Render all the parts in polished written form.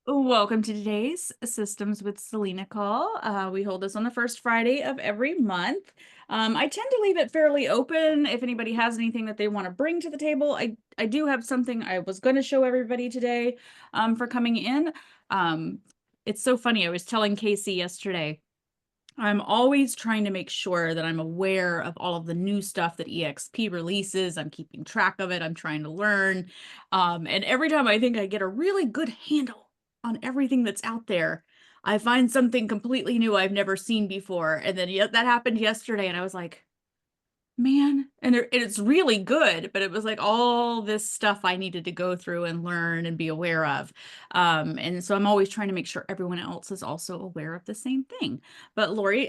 Welcome to today's Systems with Selena call. We hold this on the first Friday of every month. I tend to leave it fairly open if anybody has anything that they want to bring to the table. I do have something I was going to show everybody today for coming in. Um, it's so funny. I was telling Casey yesterday. I'm always trying to make sure that I'm aware of all of the new stuff that EXP releases. I'm keeping track of it. I'm trying to learn. And every time I think I get a really good handle on everything that's out there, I find something completely new I've never seen before. And then that happened yesterday, and I was like, man, and it's really good, but it was like all this stuff I needed to go through and learn and be aware of. And so I'm always trying to make sure everyone else is also aware of the same thing. But Lori,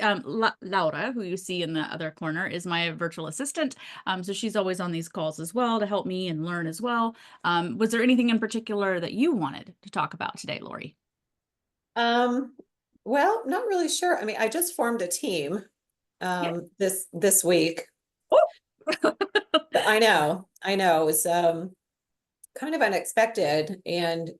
Laura, who you see in the other corner, is my virtual assistant. So she's always on these calls as well to help me and learn as well. Was there anything in particular that you wanted to talk about today, Lori? Um, well, not really sure. I mean, I just formed a team Yeah. this week. Oh. I know. It was kind of unexpected. And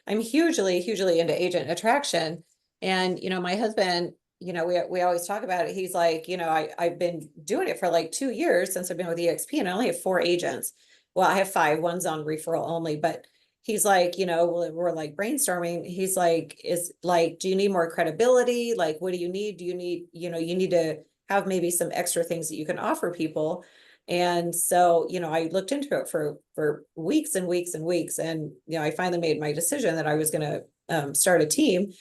I'm hugely into agent attraction. And my husband, we always talk about it. He's like, I've been doing it for like 2 years since I've been with EXP, and I only have 4 agents. Well, I have five, one's on referral only, but he's like, we're like brainstorming. He's like, do you need more credibility? Like, what do you need? Do you need, you need to have maybe some extra things that you can offer people. And so, I looked into it for weeks and weeks and weeks. And, I finally made my decision that I was going to start a team,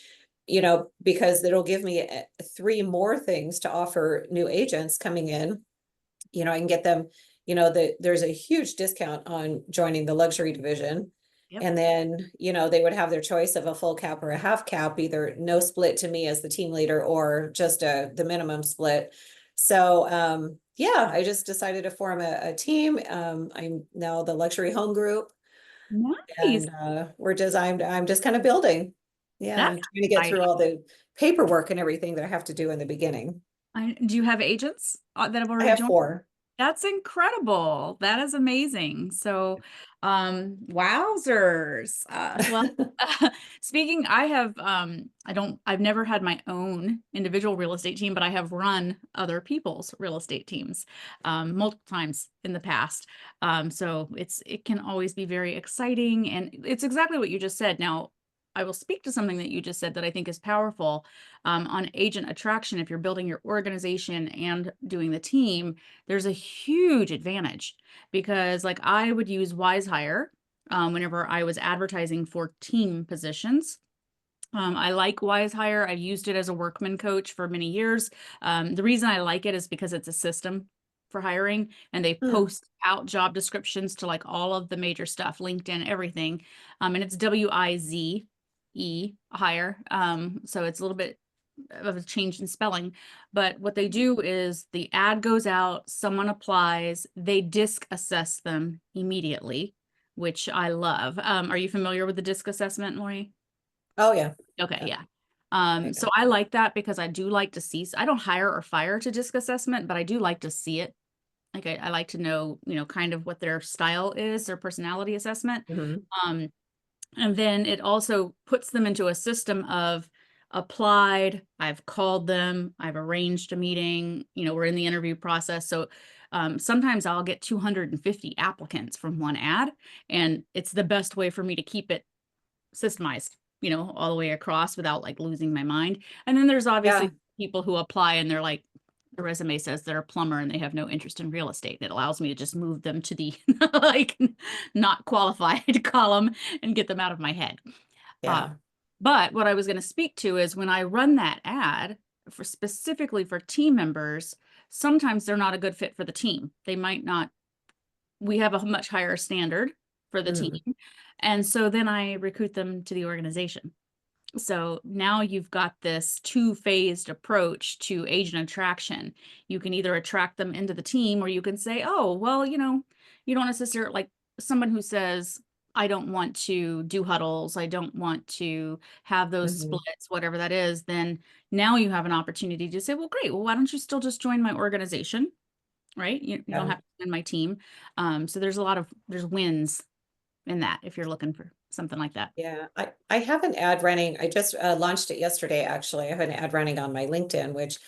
because it'll give me three more things to offer new agents coming in. I can get them, there's a huge discount on joining the luxury division. Yep. And then, they would have their choice of a full cap or a half cap, either no split to me as the team leader or just the minimum split. So, yeah, I just decided to form a team. I'm now the luxury home group, Nice. and I'm just kind of building. Yeah, That's I'm trying to get through exciting. all the paperwork and everything that I have to do in the beginning. Do you have agents that have I already have joined? four. That's incredible. That is amazing. So, wowzers. Well, speaking, I've never had my own individual real estate team, but I have run other people's real estate teams, multiple times in the past. So it can always be very exciting, and it's exactly what you just said. Now, I will speak to something that you just said that I think is powerful, on agent attraction. If you're building your organization and doing the team, there's a huge advantage because like I would use Wise Hire whenever I was advertising for team positions. I like Wise Hire. I've used it as a workman coach for many years. The reason I like it is because it's a system for hiring, and they Hmm. post out job descriptions to like all of the major stuff, LinkedIn, everything. And it's WIZE hire. So it's a little bit of a change in spelling. But what they do is the ad goes out, someone applies, they disc assess them immediately, which I love. Are you familiar with the disc assessment, Lori? Oh yeah. Okay, Yeah, yeah. I So know. I like that because I do like to see, I don't hire or fire to disc assessment, but I do like to see it. Like I like to know, kind of what their style is, their personality assessment. Mhm. Um, and then it also puts them into a system of applied, I've called them, I've arranged a meeting, we're in the interview process. So sometimes I'll get 250 applicants from one ad, and it's the best way for me to keep it systemized, all the way across without like losing my mind. And then there's Yeah, obviously people who apply and they're like, the resume says they're a plumber and they have no interest in real estate. It allows me to just move them to the like not qualified column and get them out of my head. Uh, yeah. but what I was going to speak to is when I run that ad for specifically for team members, sometimes they're not a good fit for the team. They might not, we have a much higher standard for the team. Mhm. And so then I recruit them to the organization. So now you've got this two-phased approach to agent attraction. You can either attract them into the team, or you can say, oh, well, you don't necessarily like someone who says, I don't want to do huddles. I don't want to have those Mhm. splits, whatever that is. Then now you have an opportunity to say, well, great. Well, why don't you still just join my organization? Right? You don't Yeah. have to join my team. So there's wins in that if you're looking for something like that. Yeah, I have an ad running. I just launched it yesterday, actually. I have an ad running on my LinkedIn, which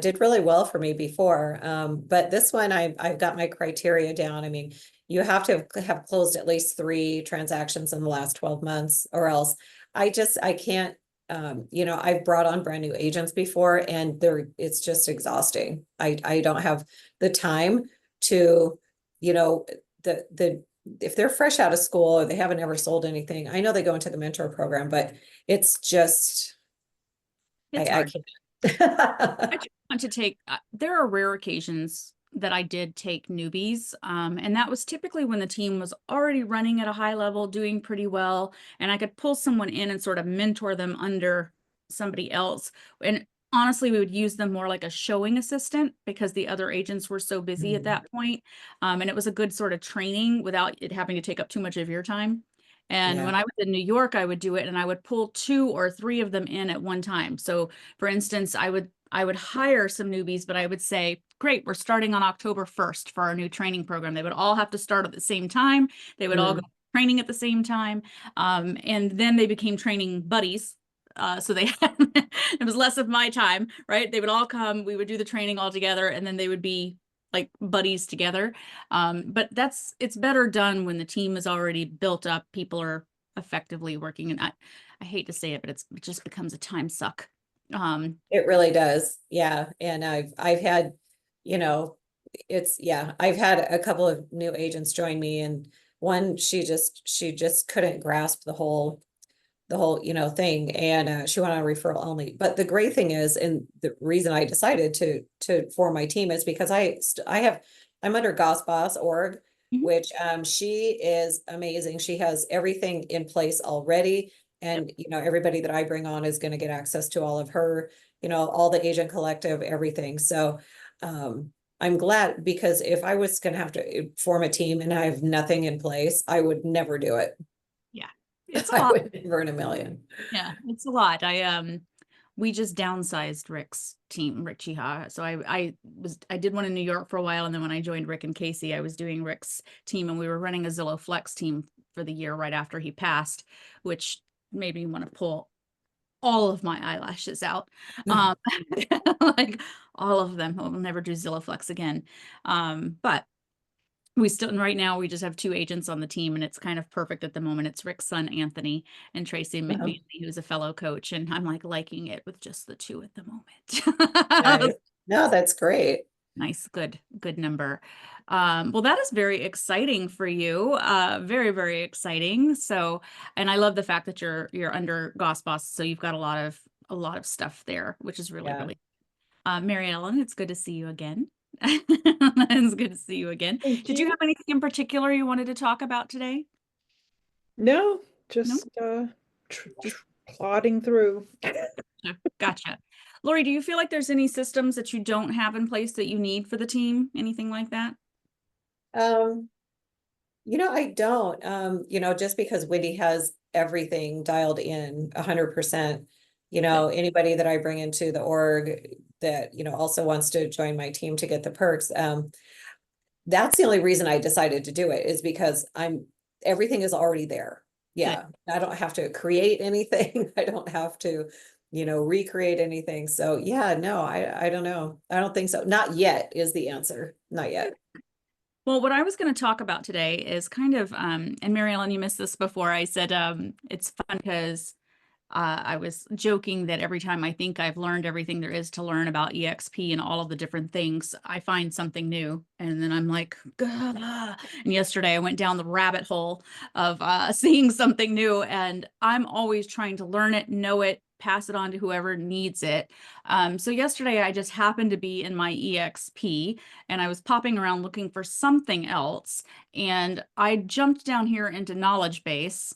did really well for me before. But this one, I've got my criteria down. I mean, you have to have closed at least 3 transactions in the last 12 months, or else I can't. I've brought on brand new agents before, and it's just exhausting. I don't have the time to, you know, the if they're fresh out of school or they haven't ever sold anything, I know they go into the mentor program, but it's just, It's I hard. I can't. try not to take, there are rare occasions that I did take newbies. And that was typically when the team was already running at a high level, doing pretty well, and I could pull someone in and sort of mentor them under somebody else. And honestly, we would use them more like a showing assistant because the other agents were so busy at Mm, that point. And it was a good sort of training without it having to take up too much of your time. And yeah. when I was in New York, I would do it and I would pull 2 or 3 of them in at one time. So for instance, I would hire some newbies, but I would say, great, we're starting on October 1st for our new training program. They would all have to start at the same time. They would all go Mm, training at the same time. And then they became training buddies. So they had, it was less of my time, right? They would all come, we would do the training all together, and then they would be like buddies together. But it's better done when the team is already built up, people are effectively working. And I hate to say it, but it just becomes a time suck. Um, it really does. Yeah. And I've had, you know, I've had a couple of new agents join me, and one, she just couldn't grasp the whole thing, and she went on referral only. But the great thing is, and the reason I decided to form my team is because I'm under Gossboss.org, mhm. which she is amazing. She has everything in place already, Yep. and everybody that I bring on is going to get access to all of her, all the agent collective, everything. So I'm glad, because if I was going to have to form a team and I have nothing in place, I would never do it. Yeah. It's a I lot. would never in a million. Yeah, it's a lot. We just downsized Rick's team, Rick Chiha. So I did one in New York for a while, and then when I joined Rick and Casey, I was doing Rick's team, and we were running a Zillow Flex team for the year right after he passed, which made me want to pull all of my eyelashes out. Um, like all of them. I'll never do Zillow Flex again. But we still, and right now we just have 2 agents on the team, and it's kind of perfect at the moment. It's Rick's son Anthony and Tracy Um, McManey, who's a fellow coach, and I'm like liking it with just the 2 at the moment. nice. No, that's great. Nice, good number. Well, that is very exciting for you. Very, very exciting. So, and I love the fact that you're under Goss Boss, so you've got a lot of stuff there, which is really, Yeah. really Mary Ellen, it's good to see you again. It's good to see you again. Thank Did you you. have anything in particular you wanted to talk about today? No, No, just just plodding through. gotcha. Lori, do you feel like there's any systems that you don't have in place that you need for the team? Anything like that? Um, I don't, just because Wendy has everything dialed in 100%, Good. anybody that I bring into the org that, also wants to join my team to get the perks. That's the only reason I decided to do it, is because everything is already there. Good. Yeah. I don't have to create anything. I don't have to, recreate anything. So yeah, no, I don't know. I don't think so. Not yet is the answer. Not yet. Well, what I was going to talk about today is kind of, and Mary Ellen, you missed this before. I said it's fun because I was joking that every time I think I've learned everything there is to learn about EXP and all of the different things, I find something new. And then I'm like, "Gah." And yesterday I went down the rabbit hole of seeing something new. And I'm always trying to learn it, know it, pass it on to whoever needs it. So yesterday I just happened to be in my EXP and I was popping around looking for something else. And I jumped down here into knowledge base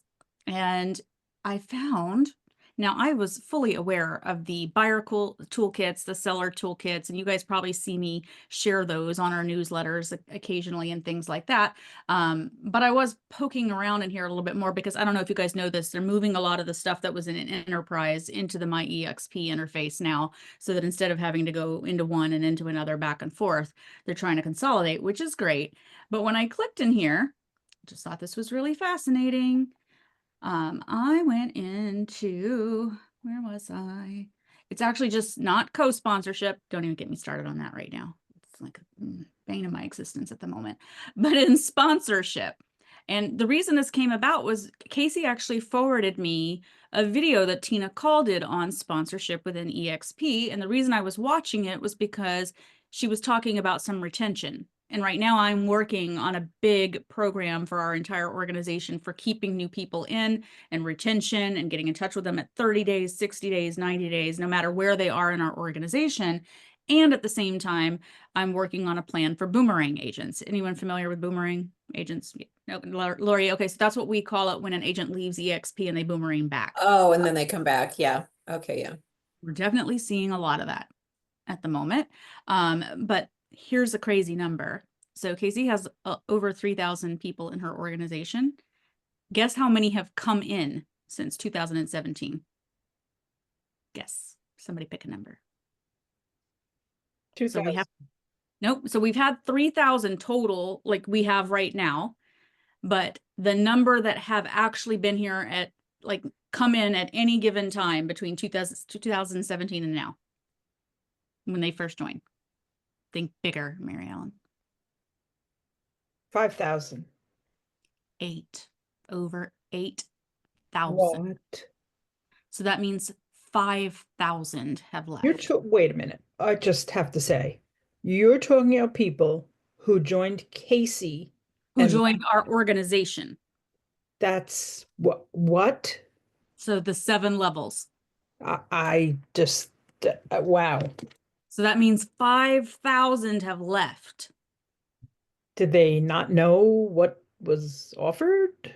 and I found now, I was fully aware of the buyer toolkits, the seller toolkits, and you guys probably see me share those on our newsletters occasionally and things like that. But I was poking around in here a little bit more because I don't know if you guys know this, they're moving a lot of the stuff that was in an enterprise into the My EXP interface now, so that instead of having to go into one and into another back and forth, they're trying to consolidate, which is great. But when I clicked in here, just thought this was really fascinating. I went into, where was I? It's actually just not co-sponsorship. Don't even get me started on that right now. It's like a bane of my existence at the moment, but in sponsorship. And the reason this came about was Casey actually forwarded me a video that Tina Call did on sponsorship within EXP. And the reason I was watching it was because she was talking about some retention. And right now I'm working on a big program for our entire organization for keeping new people in and retention and getting in touch with them at 30 days, 60 days, 90 days, no matter where they are in our organization. And at the same time, I'm working on a plan for boomerang agents. Anyone familiar with boomerang agents? No, Lori. Okay, so that's what we call it when an agent leaves EXP and they boomerang back. Oh, and then they come back. Yeah. Okay. Yeah. We're definitely seeing a lot of that at the moment. But here's a crazy number. So Casey has over 3,000 people in her organization. Guess how many have come in since 2017? Guess. Somebody pick a number. So we have, nope. So we've had 3,000 total, like we have right now. But the number that have actually been here at, like, come in at any given time between 2017 and now, when they first joined. Think bigger, Mary Ellen. 5,000. Over 8,000. What? So that means 5,000 have left. Wait a minute. I just have to say, you're talking about people who joined Casey Who and joined our organization. that's what? So the 7 levels. I just wow. So that means 5,000 have left. Did they not know what was offered?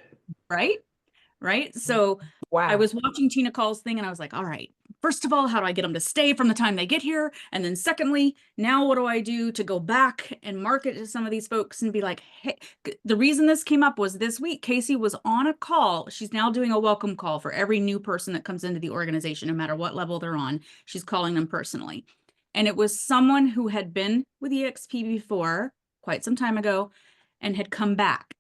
Right? Right? So Wow. I was watching Tina Call's thing and I was like, all right, first of all, how do I get them to stay from the time they get here? And then secondly, now what do I do to go back and market to some of these folks and be like, hey, the reason this came up was this week, Casey was on a call. She's now doing a welcome call for every new person that comes into the organization, no matter what level they're on. She's calling them personally. And it was someone who had been with EXP before, quite some time ago, and had come back.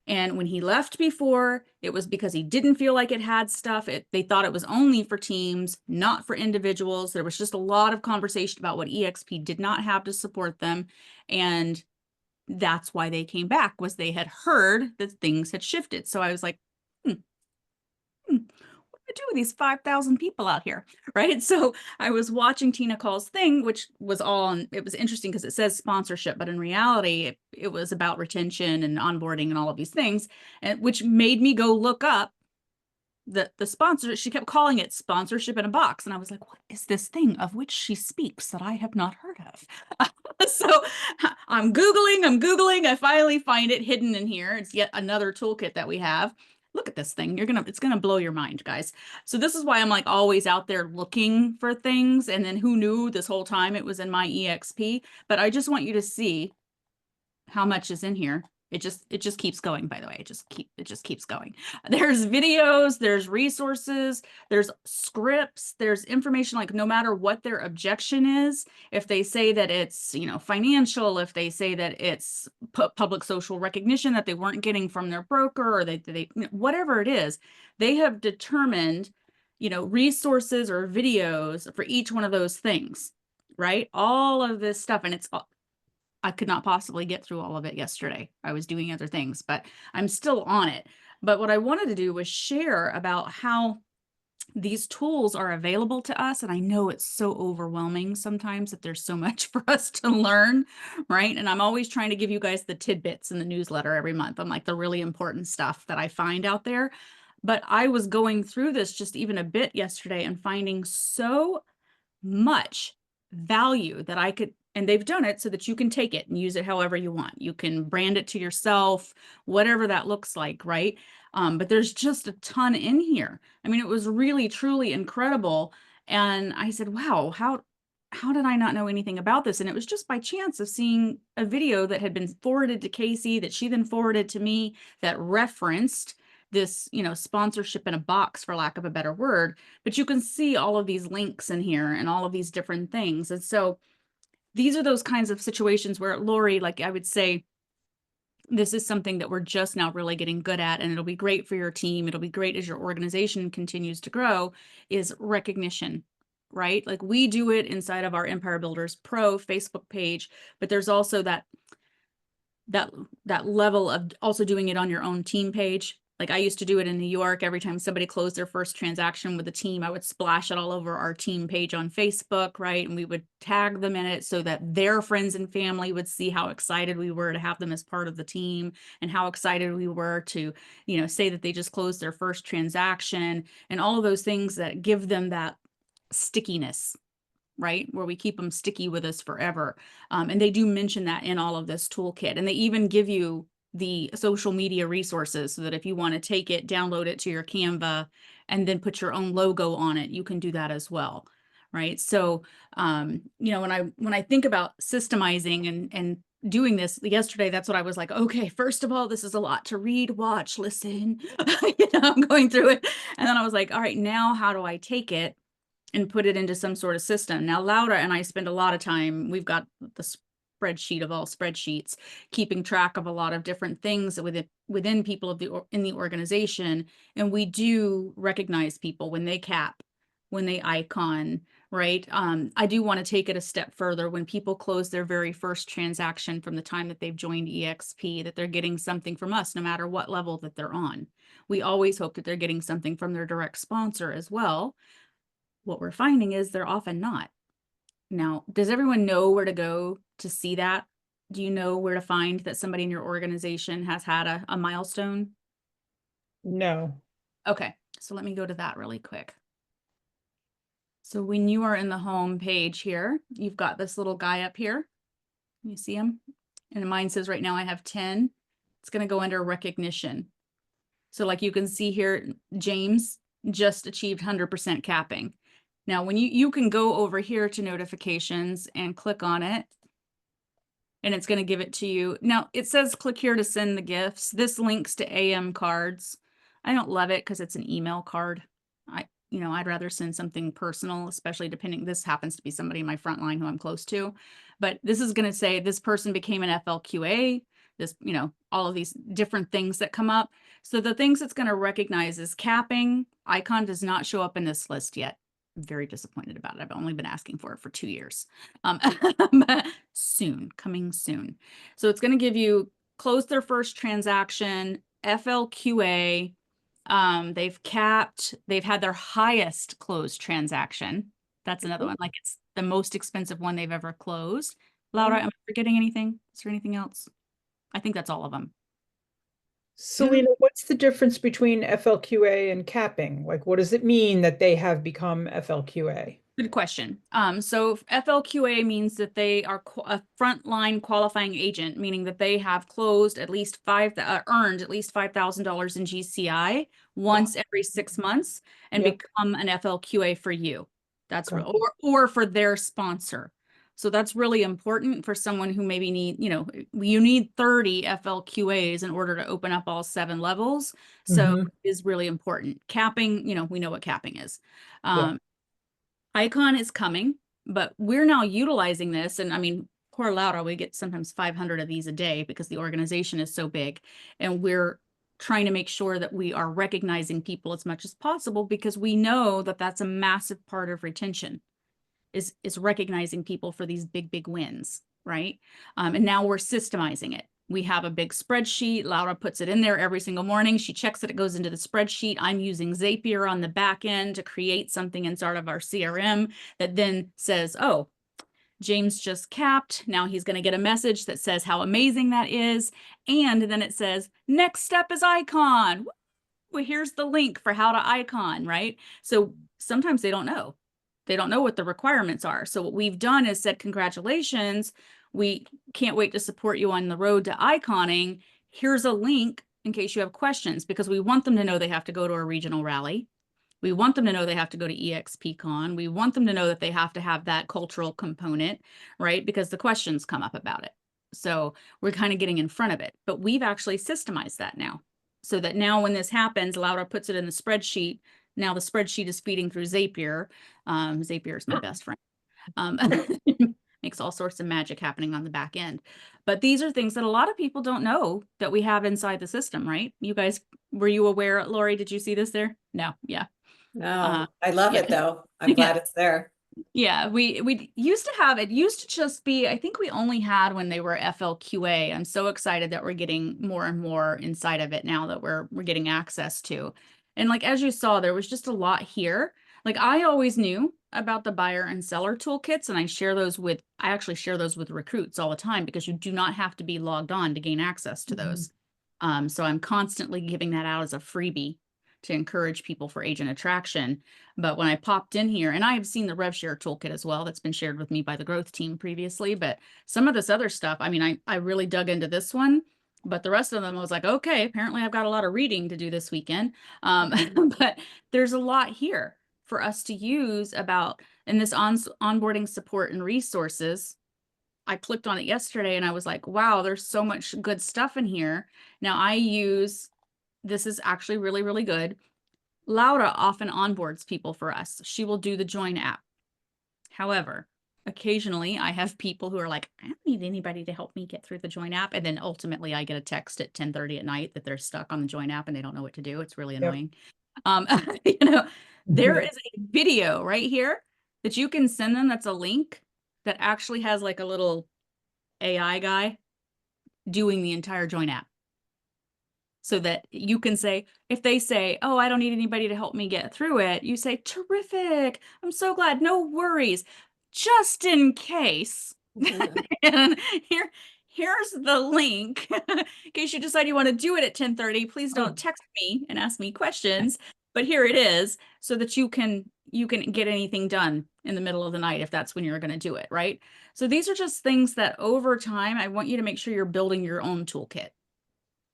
And when he left before, it was because he didn't feel like it had stuff. They thought it was only for teams, not for individuals. There was just a lot of conversation about what EXP did not have to support them. And that's why they came back, was they had heard that things had shifted. So I was like, what do I do with these 5,000 people out here? Right. So I was watching Tina Call's thing, which was all on, it was interesting because it says sponsorship, but in reality, it was about retention and onboarding and all of these things, and which made me go look up the sponsor. She kept calling it sponsorship in a box. And I was like, what is this thing of which she speaks that I have not heard of? So I'm Googling. I finally find it hidden in here. It's yet another toolkit that we have. Look at this thing. It's gonna blow your mind, guys. So this is why I'm like always out there looking for things. And then who knew this whole time it was in my EXP, but I just want you to see how much is in here. It just keeps going, by the way. It just keeps going. There's videos, there's resources, there's scripts, there's information, like no matter what their objection is, if they say that it's, financial, if they say that it's public social recognition that they weren't getting from their broker, or they whatever it is, they have determined, resources or videos for each one of those things, right? All of this stuff. And I could not possibly get through all of it yesterday. I was doing other things, but I'm still on it. But what I wanted to do was share about how these tools are available to us. And I know it's so overwhelming sometimes that there's so much for us to learn, right? And I'm always trying to give you guys the tidbits in the newsletter every month on like the really important stuff that I find out there. But I was going through this just even a bit yesterday and finding so much value that I could, and they've done it so that you can take it and use it however you want. You can brand it to yourself, whatever that looks like, right? But there's just a ton in here. I mean, it was really, truly incredible. And I said, wow, how did I not know anything about this? And it was just by chance of seeing a video that had been forwarded to Casey that she then forwarded to me that referenced this, sponsorship in a box, for lack of a better word. But you can see all of these links in here and all of these different things. And so these are those kinds of situations where, Lori, like I would say, this is something that we're just now really getting good at, and it'll be great for your team. It'll be great as your organization continues to grow, is recognition, right? Like we do it inside of our Empire Builders Pro Facebook page, but there's also that that level of also doing it on your own team page. Like I used to do it in New York. Every time somebody closed their first transaction with the team, I would splash it all over our team page on Facebook, right? And we would tag them in it so that their friends and family would see how excited we were to have them as part of the team, and how excited we were to, say that they just closed their first transaction, and all of those things that give them that stickiness, right? Where we keep them sticky with us forever. And they do mention that in all of this toolkit. And they even give you the social media resources so that if you want to take it, download it to your Canva, and then put your own logo on it, you can do that as well. Right. So, when I think about systemizing and doing this yesterday, that's what I was like, okay, first of all, this is a lot to read, watch, listen, I'm going through it. And then I was like, all right, now how do I take it and put it into some sort of system? Now, Laura and I spend a lot of time, we've got the spreadsheet of all spreadsheets, keeping track of a lot of different things within people in the organization. And we do recognize people when they cap, when they icon, right? I do want to take it a step further. When people close their very first transaction from the time that they've joined EXP, that they're getting something from us, no matter what level that they're on. We always hope that they're getting something from their direct sponsor as well. What we're finding is they're often not. Now, does everyone know where to go to see that? Do you know where to find that somebody in your organization has had a milestone? No. Okay, so let me go to that really quick. So when you are in the home page here, you've got this little guy up here. You see him? And mine says right now I have 10. It's going to go under recognition. So like you can see here, James just achieved 100% capping. Now, when you can go over here to notifications and click on it, and it's going to give it to you. Now, it says click here to send the gifts. This links to AM cards. I don't love it because it's an email card. I'd rather send something personal, especially depending, this happens to be somebody in my front line who I'm close to. But this is going to say this person became an FLQA, this, all of these different things that come up. So the things it's going to recognize is capping. Icon does not show up in this list yet. I'm very disappointed about it. I've only been asking for it for 2 years. Soon, coming soon. So it's going to give you close their first transaction, FLQA. They've capped, they've had their highest closed transaction. That's another one. Like it's the most expensive one they've ever closed. Laura, am I forgetting anything? Is there anything else? I think that's all of them. Selena, what's the difference between FLQA and capping? Like, what does it mean that they have become FLQA? Good question. So FLQA means that they are a frontline qualifying agent, meaning that they have closed at least earned at least $5,000 in GCI once every 6 months and Yep. become an FLQA for you. That's Got or for their sponsor. So that's really important for someone who maybe you need 30 FLQAs in order to open up all 7 levels. So Mhm. it is really important. Capping, we know what capping is. Yeah. Icon is coming, but we're now utilizing this. And I mean, poor Laura, we get sometimes 500 of these a day because the organization is so big. And we're trying to make sure that we are recognizing people as much as possible because we know that that's a massive part of retention is recognizing people for these big wins, right? And now we're systemizing it. We have a big spreadsheet. Laura puts it in there every single morning. She checks that it goes into the spreadsheet. I'm using Zapier on the back end to create something inside of our CRM that then says, oh, James just capped. Now he's going to get a message that says how amazing that is. And then it says, next step is icon. Well, here's the link for how to icon, right? So sometimes they don't know. They don't know what the requirements are. So what we've done is said, congratulations, we can't wait to support you on the road to iconing. Here's a link in case you have questions, because we want them to know they have to go to a regional rally. We want them to know they have to go to EXPCon. We want them to know that they have to have that cultural component, right? Because the questions come up about it. So we're kind of getting in front of it, but we've actually systemized that now. So that now when this happens, Laura puts it in the spreadsheet. Now the spreadsheet is feeding through Zapier. Zapier is my best friend. makes all sorts of magic happening on the back end. But these are things that a lot of people don't know that we have inside the system, right? You guys, were you aware, Lori, did you see this there? No, yeah. No, I love Yeah. it though. I'm Yeah. glad it's there. Yeah, we used to have it used to just be, I think we only had when they were FLQA. I'm so excited that we're getting more and more inside of it now that we're getting access to. And like as you saw, there was just a lot here. Like I always knew about the buyer and seller toolkits, and I actually share those with recruits all the time because you do not have to be logged on to gain access to Mhm. those. So I'm constantly giving that out as a freebie to encourage people for agent attraction. But when I popped in here, and I have seen the RevShare toolkit as well, that's been shared with me by the growth team previously, but some of this other stuff, I mean, I really dug into this one, but the rest of them I was like, okay, apparently I've got a lot of reading to do this weekend. But there's a lot here for us to use about, in this onboarding support and resources. I clicked on it yesterday and I was like, wow, there's so much good stuff in here. Now this is actually really, really good. Laura often onboards people for us. She will do the Join app. However, occasionally I have people who are like, I don't need anybody to help me get through the Join app. And then ultimately I get a text at 10:30 at night that they're stuck on the Join app and they don't know what to do. It's really Yep. annoying. Um, you know, there is a video right here that you can send them that's a link that actually has like a little AI guy doing the entire Join app. So that you can say, if they say, oh, I don't need anybody to help me get through it, you say, terrific. I'm so glad. No worries. Just in case. And here's the link. In case you decide you want to do it at 10:30, please don't text me and ask me questions. But here it is so that you can get anything done in the middle of the night if that's when you're going to do it, right? So these are just things that over time, I want you to make sure you're building your own toolkit,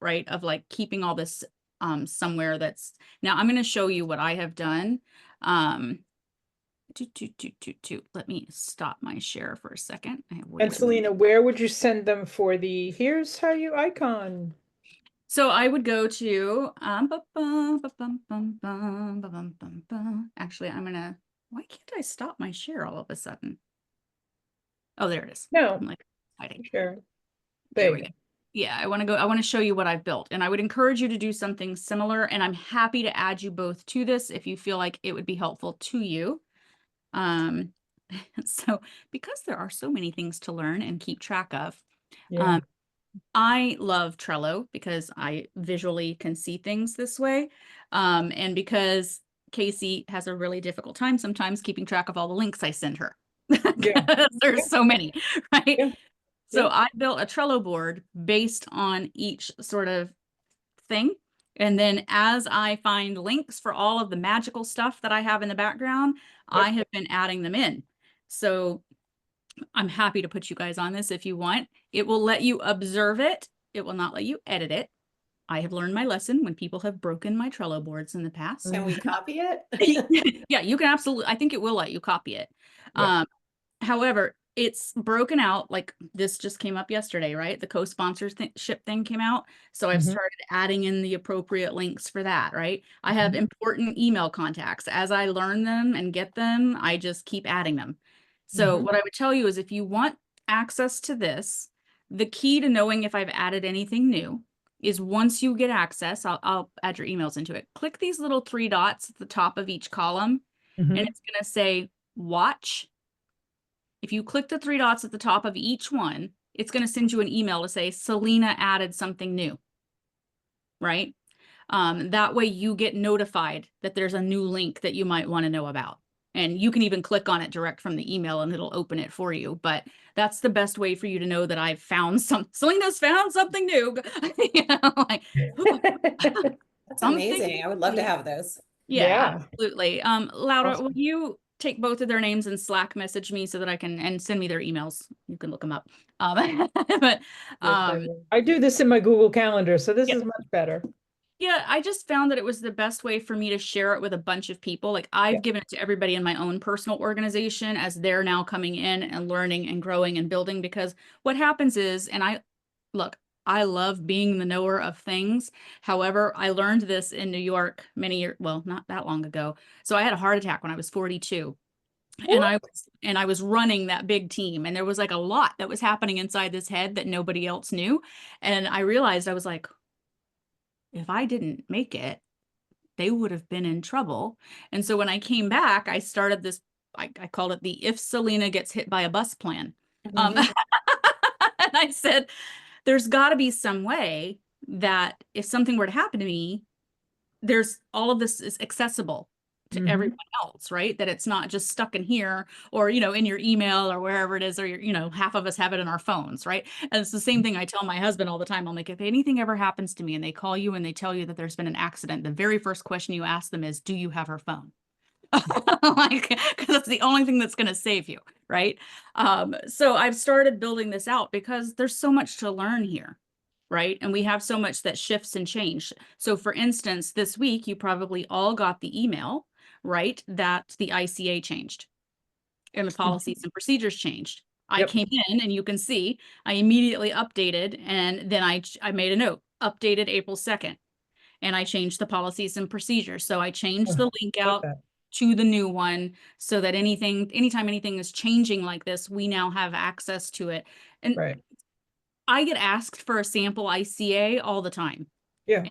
right? Of like keeping all this somewhere that's, now I'm going to show you what I have done. Let me stop my share for a second. I have way And too many. Selena, where would you send them for the here's how you icon? So I would go to actually why can't I stop my share all of a sudden? Oh, there it is. No, I'm like hiding. sure. There There we you go. Yeah, I want to show you what I've built, and I would encourage you to do something similar, and I'm happy to add you both to this if you feel like it would be helpful to you. Um, so because there are so many things to learn and keep track of, Yeah. I love Trello because I visually can see things this way. And because Casey has a really difficult time sometimes keeping track of all the links I send her. Yeah. Yeah. There's so many, right? Yeah. So Yeah. I built a Trello board based on each sort of thing. And then as I find links for all of the magical stuff that I have in the background, I Yep. have been adding them in. So I'm happy to put you guys on this if you want. It will let you observe it. It will not let you edit it. I have learned my lesson when people have broken my Trello boards in the past. Can we copy it? Yeah, you can absolutely, I think it will let you copy it. Yeah. However, it's broken out, like this just came up yesterday, right? The co-sponsorship thing came out. So I've Mhm. started adding in the appropriate links for that, right? I have important email contacts. As I learn them and get them, I just keep adding them. So Mhm. what I would tell you is if you want access to this, the key to knowing if I've added anything new is once you get access, I'll add your emails into it. Click these little three dots at the top of each column, and Mhm. it's going to say watch. If you click the three dots at the top of each one, it's going to send you an email to say Selena added something new, right? That way you get notified that there's a new link that you might want to know about. And you can even click on it direct from the email and it'll open it for you. But that's the best way for you to know that I've found Selena's found something new. You know, like That's something amazing. I would love to new. have those. Yeah, Yeah. absolutely. Laura, will Awesome. you take both of their names and Slack message me so that I can, and send me their emails? You can look them up. But Yes, I um, will. I do this in my Google Calendar, so this yeah, is much better. yeah, I just found that it was the best way for me to share it with a bunch of people. Like Yeah. I've given it to everybody in my own personal organization as they're now coming in and learning and growing and building, because what happens is, and look, I love being the knower of things. However, I learned this in New York many years, well, not that long ago. So I had a heart attack when I was 42. And What? I was running that big team, and there was like a lot that was happening inside this head that nobody else knew. And I realized, I was like, if I didn't make it, they would have been in trouble. And so when I came back, I started this, I called it the if Selina gets hit by a bus plan. Mhm. And I said, there's got to be some way that if something were to happen to me, there's all of this is accessible to Hmm. everyone else, right? That it's not just stuck in here or, in your email or wherever it is, or half of us have it in our phones, right? And it's the same thing I tell my husband all the time. I'm like, if anything ever happens to me and they call you and they tell you that there's been an accident, the very first question you ask them is, do you have her phone? Like, because that's the only thing that's going to save you, right? So I've started building this out because there's so much to learn here, right? And we have so much that shifts and change. So for instance, this week you probably all got the email, right, that the ICA changed and the policies and procedures changed. I Yep. came in and you can see I immediately updated, and then I made a note, updated April 2nd, and I changed the policies and procedures. So I changed Oh, the link got out that. to the new one so that anytime anything is changing like this, we now have access to it. And Right. I get asked for a sample ICA all the time. Yeah.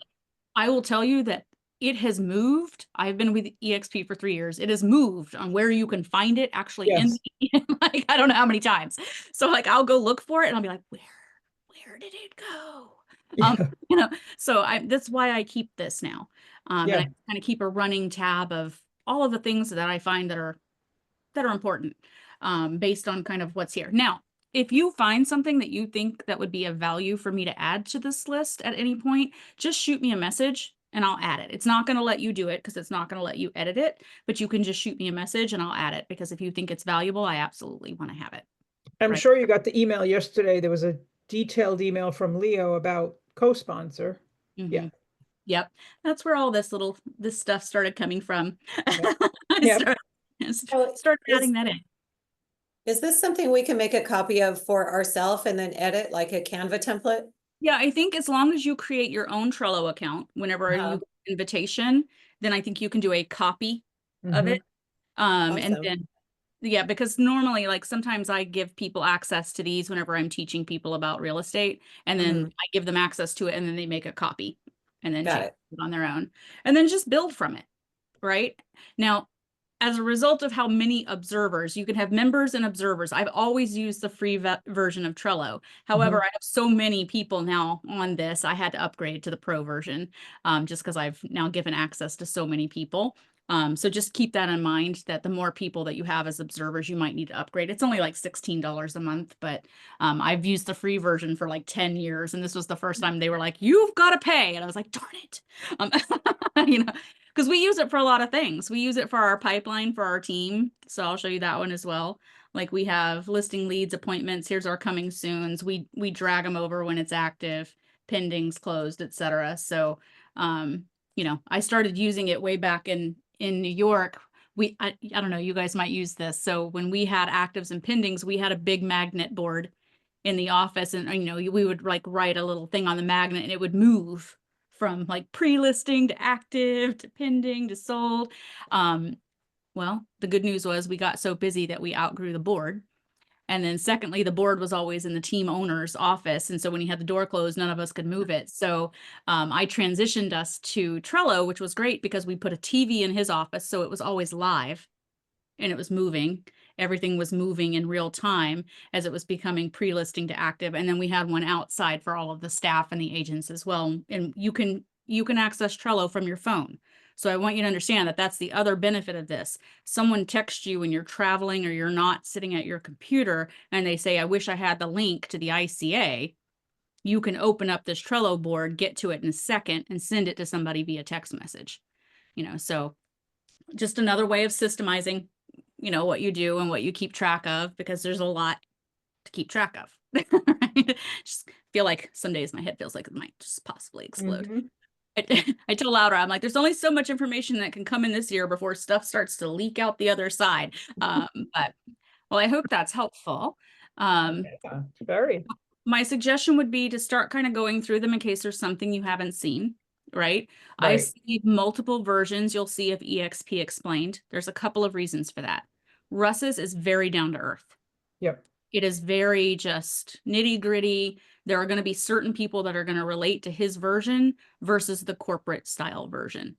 I will tell you that it has moved. I've been with EXP for 3 years. It has moved on where you can find it actually in Yes. like I don't know how many times. So like I'll go look for it and I'll be like, where did it go? Um, Yeah. you know, so that's why I keep this now. And I Yeah. kind of keep a running tab of all of the things that I find that are important, based on kind of what's here. Now, if you find something that you think that would be of value for me to add to this list at any point, just shoot me a message and I'll add it. It's not going to let you do it because it's not going to let you edit it, but you can just shoot me a message and I'll add it because if you think it's valuable, I absolutely want to have it. I'm Right. sure you got the email yesterday. There was a detailed email from Leo about co-sponsor. Yeah. Hmm. Yep. That's where all this stuff started coming from. Yep. I Yep. So started is adding that in. is this something we can make a copy of for ourselves and then edit like a Canva template? Yeah, I think as long as you create your own Trello account, whenever you Uh-huh. get an invitation, then I think you can do a copy of Hmm. it. And Awesome. then, yeah, because normally, like sometimes I give people access to these whenever I'm teaching people about real estate, and then Hmm. I give them access to it, and then they make a copy and then Got change it. it on their own, and then just build from it, right? Now, as a result of how many observers, you can have members and observers. I've always used the free version of Trello. However, Hmm. I have so many people now on this, I had to upgrade to the pro version, just because I've now given access to so many people. So just keep that in mind that the more people that you have as observers, you might need to upgrade. It's only like $16 a month, but I've used the free version for like 10 years. And this was the first time they were like, you've got to pay. And I was like, darn it. Um, you know, because we use it for a lot of things. We use it for our pipeline for our team. So I'll show you that one as well. Like we have listing leads, appointments. Here's our coming soons. We drag them over when it's active, pendings, closed, etc. So, I started using it way back in New York. I don't know, you guys might use this. So when we had actives and pendings, we had a big magnet board in the office, and we would like write a little thing on the magnet and it would move from like pre-listing to active to pending to sold. Um, well, the good news was we got so busy that we outgrew the board. And then secondly, the board was always in the team owner's office. And so when he had the door closed, none of us could move it. So I transitioned us to Trello, which was great because we put a TV in his office. So it was always live and it was moving. Everything was moving in real time as it was becoming pre-listing to active. And then we had one outside for all of the staff and the agents as well. And you can access Trello from your phone. So I want you to understand that that's the other benefit of this. Someone texts you when you're traveling or you're not sitting at your computer and they say, I wish I had the link to the ICA. You can open up this Trello board, get to it in a second, and send it to somebody via text message. So just another way of systemizing, what you do and what you keep track of, because there's a lot to keep track of. Right? Just feel like some days my head feels like it might just possibly explode. Hmm. I tell Laura, I'm like, there's only so much information that can come in this year before stuff starts to leak out the other side. But well, I hope that's helpful. Um, Yeah. Very. my suggestion would be to start kind of going through them in case there's something you haven't seen, right? I Right. see multiple versions you'll see of EXP explained. There's a couple of reasons for that. Russ's is very down to earth. Yep. It is very just nitty gritty. There are going to be certain people that are going to relate to his version versus the corporate style version.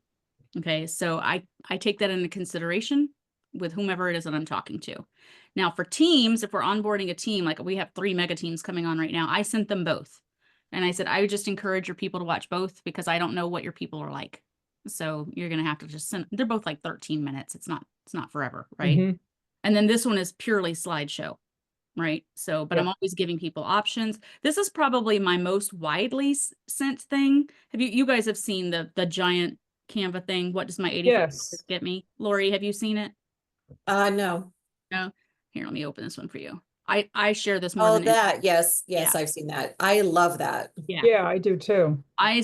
Okay, so I take that into consideration with whomever it is that I'm talking to. Now for teams, if we're onboarding a team, like we have 3 mega teams coming on right now, I sent them both. And I said, I would just encourage your people to watch both because I don't know what your people are like. So you're gonna have to just send, they're both like 13 minutes. It's not forever, right? Hmm. And then this one is purely slideshow, right? So, but I'm Yep. always giving people options. This is probably my most widely sent thing. Have you guys have seen the giant Canva thing? What does my 85 Yes. get me? Lori, have you seen it? No. No. Here, let me open this one for you. I share this more Oh, than any, that, yes, yeah, yes, I've seen that. I love that. yeah. Yeah, I do too. I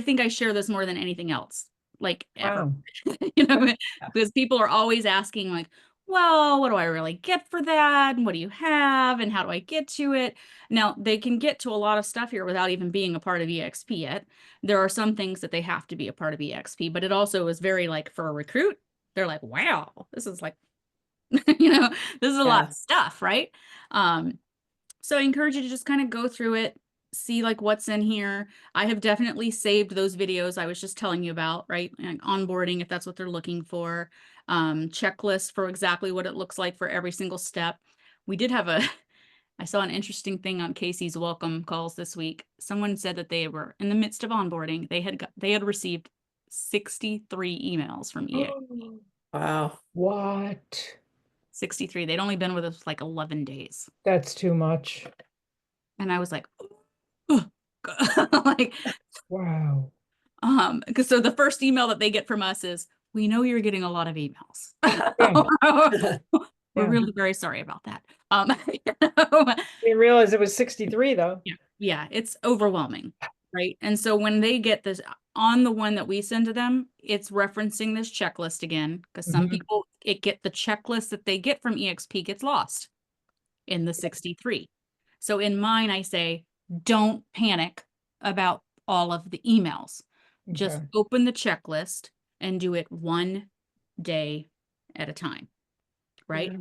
think I share this more than anything else, like ever. Wow. You know, Yeah. because people are always asking like, well, what do I really get for that? And what do you have? And how do I get to it? Now, they can get to a lot of stuff here without even being a part of EXP yet. There are some things that they have to be a part of EXP, but it also is very like for a recruit, they're like, wow, this is like, you know, this is a lot Yeah. of stuff, right? Um, so I encourage you to just kind of go through it, see like what's in here. I have definitely saved those videos I was just telling you about, right? Like onboarding, if that's what they're looking for. Checklist for exactly what it looks like for every single step. We did have I saw an interesting thing on Casey's welcome calls this week. Someone said that they were in the midst of onboarding. They had received 63 emails from EA. Wow. What? 63. They'd only been with us like 11 days. That's too much. And I was like, oh, like, Wow. because so the first email that they get from us is, we know you're getting a lot of emails. Yeah. We're Yeah. really very sorry about that. Didn't realize it was 63 though. Yeah, it's overwhelming, right? And so when they get this on the one that we send to them, it's referencing this checklist again, because some Mhm. people get the checklist that they get from EXP gets lost in the 63. So in mine, I say, don't panic about all of the emails. Just Okay. open the checklist and do it one day at a time, right? Yeah.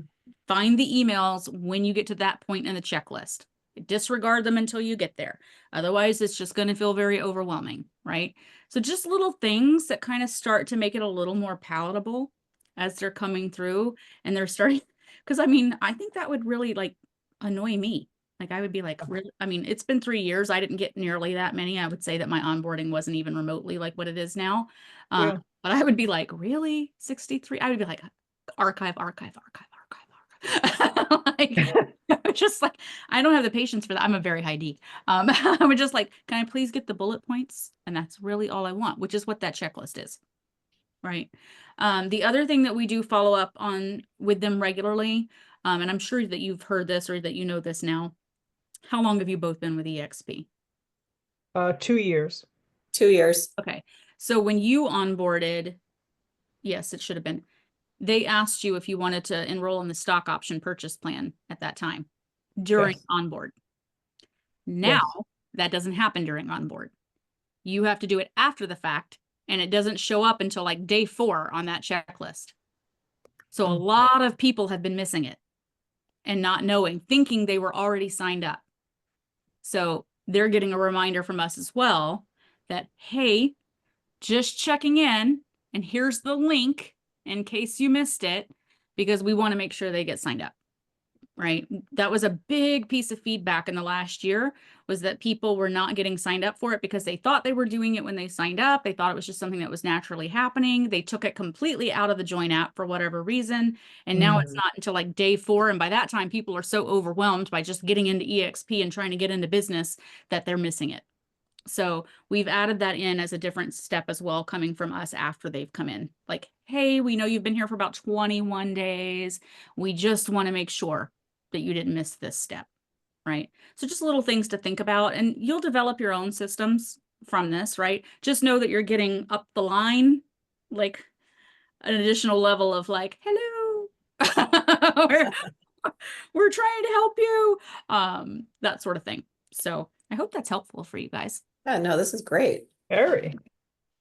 Find the emails when you get to that point in the checklist. Disregard them until you get there. Otherwise, it's just going to feel very overwhelming, right? So just little things that kind of start to make it a little more palatable as they're coming through and they're starting, because I mean, I think that would really like annoy me. Like I would be like, really, I mean, it's been 3 years. I didn't get nearly that many. I would say that my onboarding wasn't even remotely like what it is now. Yeah. But I would be like, really? 63? I would be like, archive, archive, archive, archive, archive. Like, just like, I don't have the patience for that. I'm a very high D. I would just like, can I please get the bullet points? And that's really all I want, which is what that checklist is. Right. The other thing that we do follow up on with them regularly, and I'm sure that you've heard this or that you know this now. How long have you both been with EXP? 2 years. 2 years. Okay. So when you onboarded, yes, it should have been, they asked you if you wanted to enroll in the stock option purchase plan at that time during Yes. onboard. Now, Yes. that doesn't happen during onboard. You have to do it after the fact, and it doesn't show up until like day 4 on that checklist. So a Mm. lot of people have been missing it and not knowing, thinking they were already signed up. So they're getting a reminder from us as well that, hey, just checking in, and here's the link in case you missed it, because we want to make sure they get signed up. Right. That was a big piece of feedback in the last year, was that people were not getting signed up for it because they thought they were doing it when they signed up. They thought it was just something that was naturally happening. They took it completely out of the Join app for whatever reason. And now it's Mhm. not until like day 4. And by that time, people are so overwhelmed by just getting into EXP and trying to get into business that they're missing it. So we've added that in as a different step as well, coming from us after they've come in. Like, hey, we know you've been here for about 21 days. We just want to make sure that you didn't miss this step, right? So just little things to think about, and you'll develop your own systems from this, right? Just know that you're getting up the line, like an additional level of like, hello, we're, we're trying to help you, that sort of thing. So I hope that's helpful for you guys. Yeah, no, this is great. Very.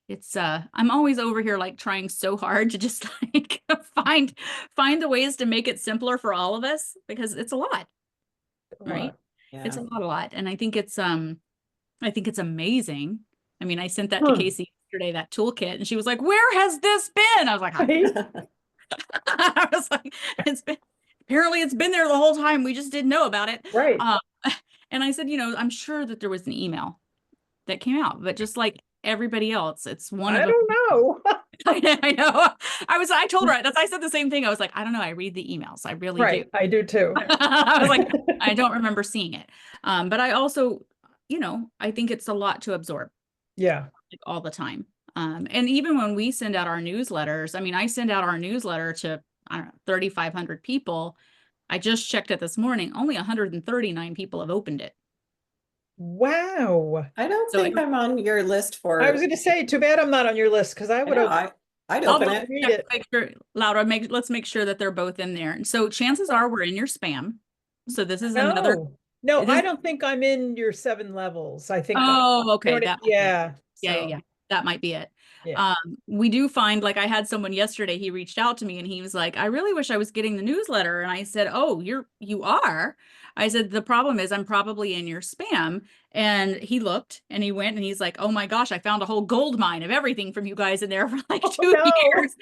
It's I'm always over here like trying so hard to just like find the ways to make it simpler for all of us because it's a lot, A right? lot. It's Yeah. a lot. And I think it's amazing. I mean, I sent that to Huh. Casey yesterday, that toolkit, and she was like, "Where has this been?" I was like, Right? I was like, it's been apparently it's been there the whole time. We just didn't know about it. Right. Um, and I said, I'm sure that there was an email that came out, but just like everybody else, it's one I of a. don't know. I know. I told her I said the same thing. I was like, I don't know. I read the emails. I really do. Right. I do too. I was like, I don't remember seeing it. But I also, I think it's a lot to absorb Yeah. like, all the time. And even when we send out our newsletters, I mean, I send out our newsletter to, I don't know, 3,500 people. I just checked it this morning. Only 139 people have opened it. Wow. I don't So think I'm on your list I was for, going to say, too bad I'm not on your list because I I would know, have I'd I'll open double it. read check to it. make sure, Laura, let's make sure that they're both in there. And so chances are we're in your spam. So this is another, No. No, I this, don't think I'm in your 7 levels. I think oh, okay. That might be it. yeah. Yeah, yeah, So yeah. That might be it. yeah. We do find, like, I had someone yesterday, he reached out to me and he was like, I really wish I was getting the newsletter. And I said, oh, you are. I said, the problem is I'm probably in your spam. And he looked and he went and he's like, oh my gosh, I found a whole gold mine of everything from you guys in there for like Oh 2 years.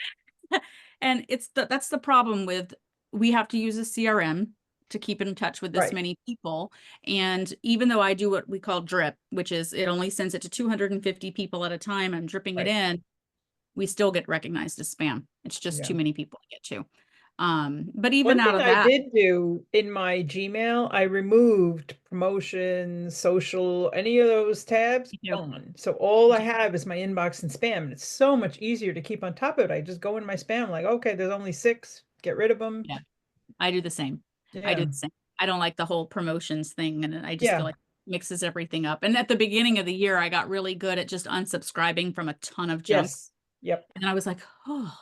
no. And that's the problem with, we have to use a CRM to keep in touch with this Right. many people. And even though I do what we call drip, which is it only sends it to 250 people at a time, I'm dripping it Right. in, we still get recognized as spam. It's just Yeah. too many people to get to. But even One out thing of I that, did do in my Gmail, I removed promotions, social, any of those tabs, you know, gone. So all I have is my inbox and spam. And it's so much easier to keep on top of it. I just go in my spam, like, okay, there's only 6, get rid of them. yeah, I do the same. I Yeah. do the same. I don't like the whole promotions thing, and I just feel Yeah. like it mixes everything up. And at the beginning of the year, I got really good at just unsubscribing from a ton of junk. Yes. Yep. And I was like, oh,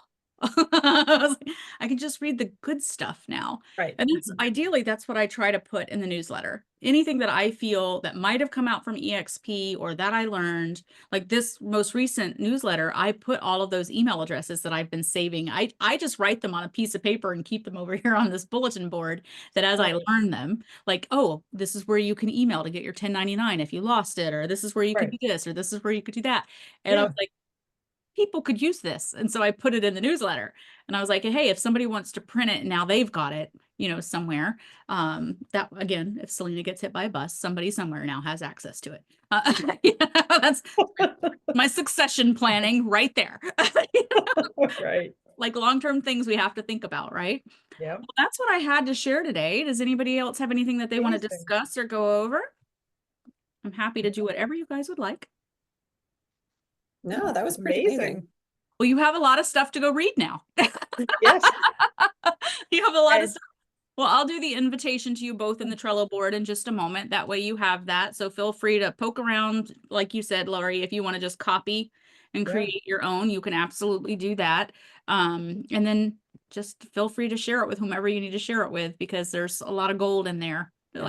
I was like, I can just read the good stuff now. Right. And that's ideally, that's what I try to put in the newsletter. Anything that I feel that might have come out from EXP or that I learned, like this most recent newsletter, I put all of those email addresses that I've been saving. I just write them on a piece of paper and keep them over here on this bulletin board that as I Right. learn them, like, oh, this is where you can email to get your 1099 if you lost it, or this is where you could Right. do this, or this is where you could do that. And I Yeah. was like, people could use this. And so I put it in the newsletter and I was like, hey, if somebody wants to print it, now they've got it, somewhere. That again, if Selena gets hit by a bus, somebody somewhere now has access to it. That's my succession planning right there. Right. Like long-term things we have to think about, right? Yep. Well, that's what I had to share today. Does anybody else have anything that they want to Amazing. discuss or go over? I'm happy to do whatever you guys would like. No, that was pretty amazing. Amazing. Well, you have a lot of stuff to go read now. Yes. You have a lot of And stuff. Well, I'll do the invitation to you both in the Trello board in just a moment. That way you have that. So feel free to poke around. Like you said, Lori, if you want to just copy and yeah. create your own, you can absolutely do that. And then just feel free to share it with whomever you need to share it with, because there's a lot of gold in there